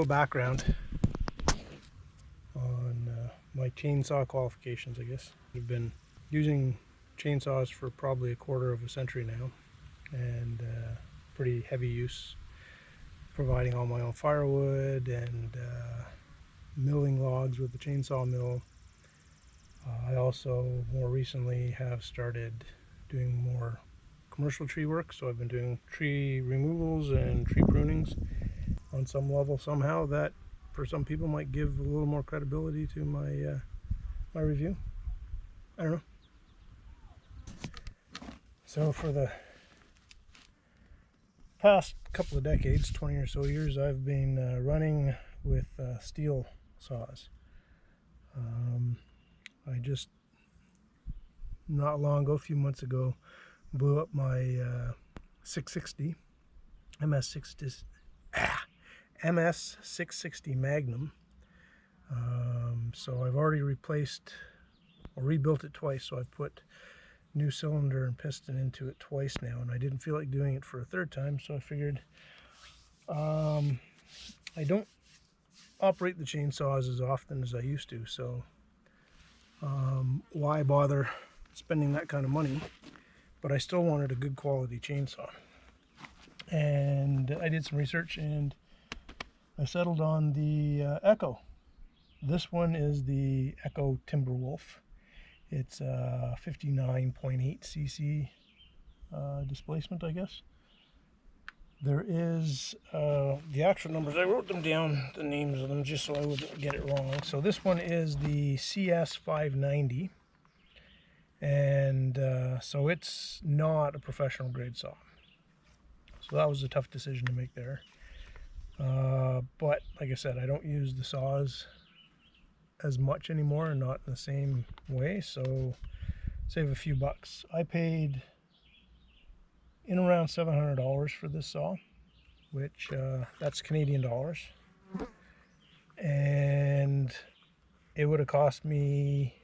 little background on my chainsaw qualifications, I guess. I've been using chainsaws for probably a quarter of a century now, and pretty heavy use, providing all my own firewood and milling logs with the chainsaw mill. I also more recently have started doing more commercial tree work, so I've been doing tree removals and tree prunings on some level. Somehow that for some people might give a little more credibility to my my review. I don't know. So for the past couple of decades, 20 or so years, I've been running with Stihl saws. I just not long ago, a few months ago, blew up my 660 MS660 Magnum. So I've already replaced or rebuilt it twice, so I've put new cylinder and piston into it twice now, and I didn't feel like doing it for a third time, so I figured I don't operate the chainsaws as often as I used to, so why bother spending that kind of money? But I still wanted a good quality chainsaw, and I did some research and I settled on the ECHO. This one is the ECHO Timberwolf. It's 59.8 cc displacement, I guess. There is the actual numbers. I wrote them down, the names of them, just so I wouldn't get it wrong. So this one is the CS590, and so it's not a professional grade saw. So that was a tough decision to make there. But like I said, I don't use the saws as much anymore, and not in the same way, so save a few bucks. I paid in around $700 for this saw, which that's Canadian dollars, and it would have cost me,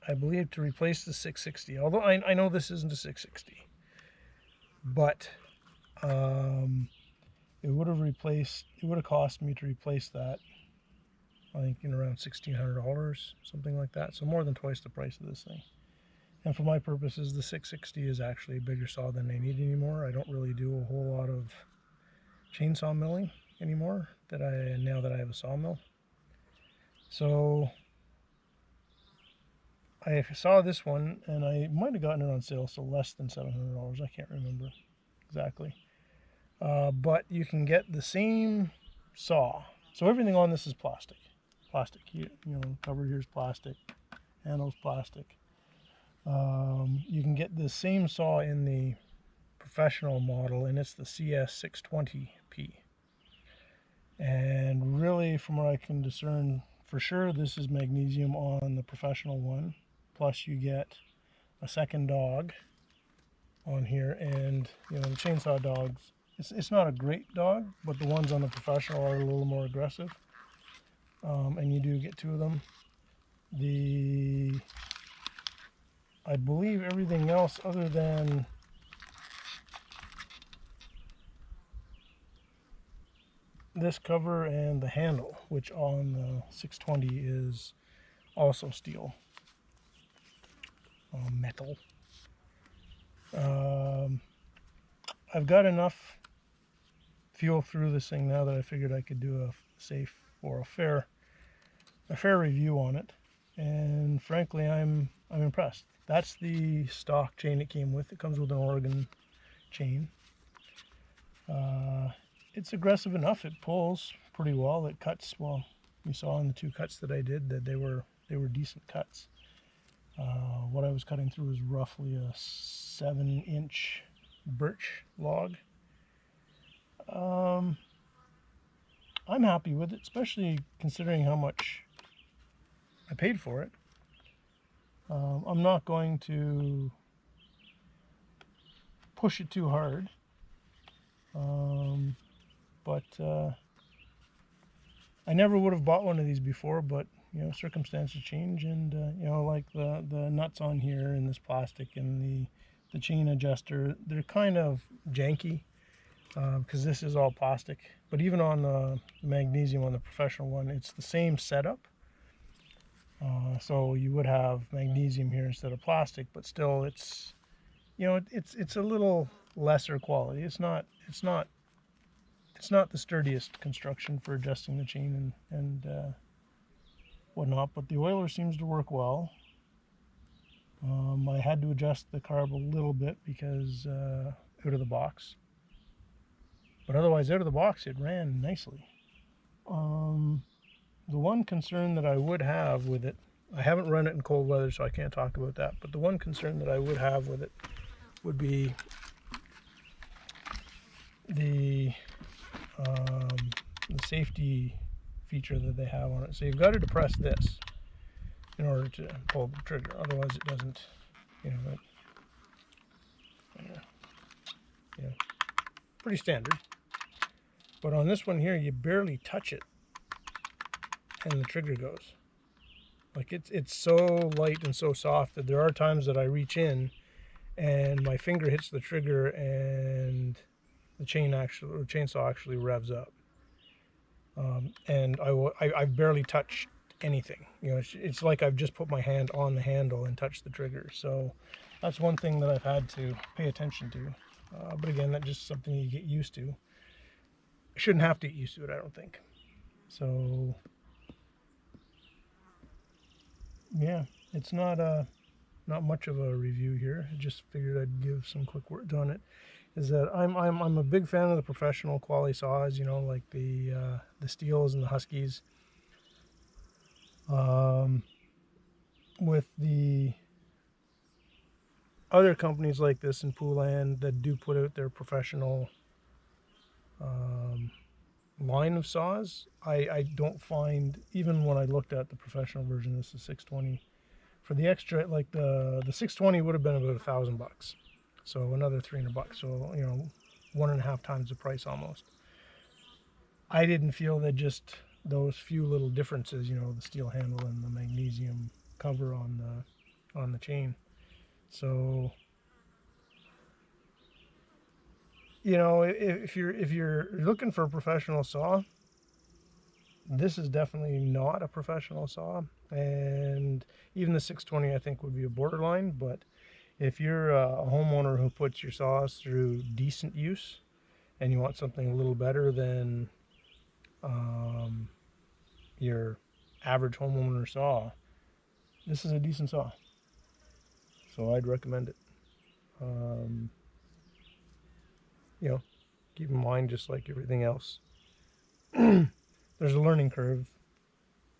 I believe, to replace the 660, although I know this isn't a 660, but it would have cost me to replace that, I think, in around $1,600, something like that. So more than twice the price of this thing. And for my purposes, the 660 is actually a bigger saw than I need anymore. I don't really do a whole lot of chainsaw milling anymore now that I have a sawmill. So I saw this one, and I might have gotten it on sale, so less than $700. I can't remember exactly. But you can get the same saw. So everything on this is plastic. You know, cover here's plastic, handle's plastic. You can get the same saw in the professional model, and it's the CS690P. And really, from what I can discern, for sure this is magnesium on the professional one. Plus you get a second dog on here, and you know, the chainsaw dogs, it's not a great dog, but the ones on the professional are a little more aggressive. And you do get two of them. I believe everything else other than this cover and the handle, which on the 620 is also steel, metal. I've got enough fuel through this thing now that I figured I could do a safe or a fair review on it, and frankly I'm impressed. That's the stock chain it came with. It comes with an Oregon chain. It's aggressive enough. It pulls pretty well. It cuts well. You saw in the two cuts that I did that they were decent cuts. What I was cutting through was roughly a 7-inch birch log. I'm happy with it, especially considering how much I paid for it. I'm not going to push it too hard, but I never would have bought one of these before, but you know, circumstances change, and you know, like the nuts on here and this plastic and the chain adjuster, they're kind of janky. because this is all plastic. But even on the magnesium, on the professional one, it's the same setup. So you would have magnesium here instead of plastic, but still it's, you know, it's a little lesser quality. It's not the sturdiest construction for adjusting the chain and whatnot, but the oiler seems to work well. I had to adjust the carb a little bit because out of the box, but otherwise out of the box it ran nicely. The one concern that I would have with it, I haven't run it in cold weather, so I can't talk about that, but the one concern that I would have with it would be the safety feature that they have on it. So you've got to depress this in order to pull the trigger, otherwise it doesn't, you know, yeah, pretty standard. But on this one here, you barely touch it and the trigger goes. Like it's so light and so soft that there are times that I reach in and my finger hits the trigger and the chainsaw actually revs up. And I've barely touched anything. You know, it's like I've just put my hand on the handle and touched the trigger. So that's one thing that I've had to pay attention to. But again, that's just something you get used to. I shouldn't have to get used to it, I don't think. So yeah, it's not much of a review here. I just figured I'd give some quick words on it. Is that I'm a big fan of the professional quality saws, you know, like the Stihls and the Huskies. With the other companies like this in Poulan that do put out their professional line of saws, I don't find, even when I looked at the professional version, this is 620. For the extra, like the 620 would have been about $1,000. So another $300. So, you know, 1.5 times the price almost. I didn't feel that just those few little differences, you know, the steel handle and the magnesium cover on the chain. So, you know, if you're looking for a professional saw, this is definitely not a professional saw, and even the 620 I think would be a borderline. But if you're a homeowner who puts your saws through decent use and you want something a little better than your average homeowner saw, this is a decent saw. So I'd recommend it. You know, keep in mind, just like everything else, there's a learning curve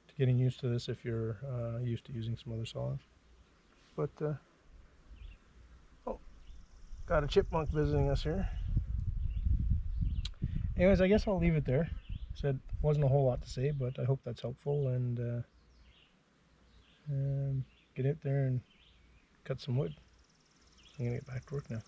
to getting used to this if you're used to using some other saws. But oh, got a chipmunk visiting us here. Anyways, I guess I'll leave it there. Said wasn't a whole lot to say, but I hope that's helpful, and get out there and cut some wood. I'm gonna get back to work now.